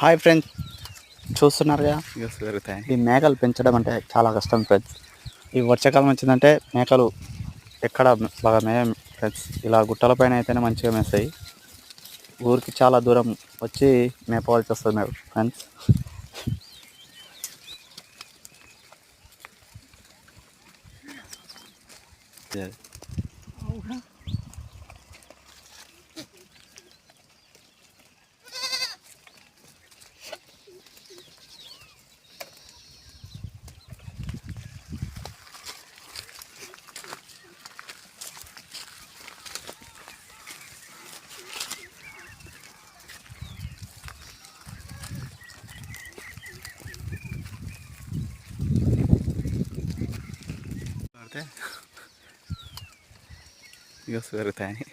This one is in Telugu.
హాయ్ ఫ్రెండ్స్, చూస్తున్నారుగా పెరుగుతాయి. ఈ మేకలు పెంచడం అంటే చాలా కష్టం ఫ్రెండ్స్. ఈ వర్షాకాలం వచ్చిందంటే మేకలు ఎక్కడ బాగా మేయం ఫ్రెండ్స్. ఇలా గుట్టలపైన అయితేనే మంచిగా మేస్తాయి. ఊరికి చాలా దూరం వచ్చి మేపవలసి వస్తుంది మేము ఫ్రెండ్స్. పెరుగుతాయి.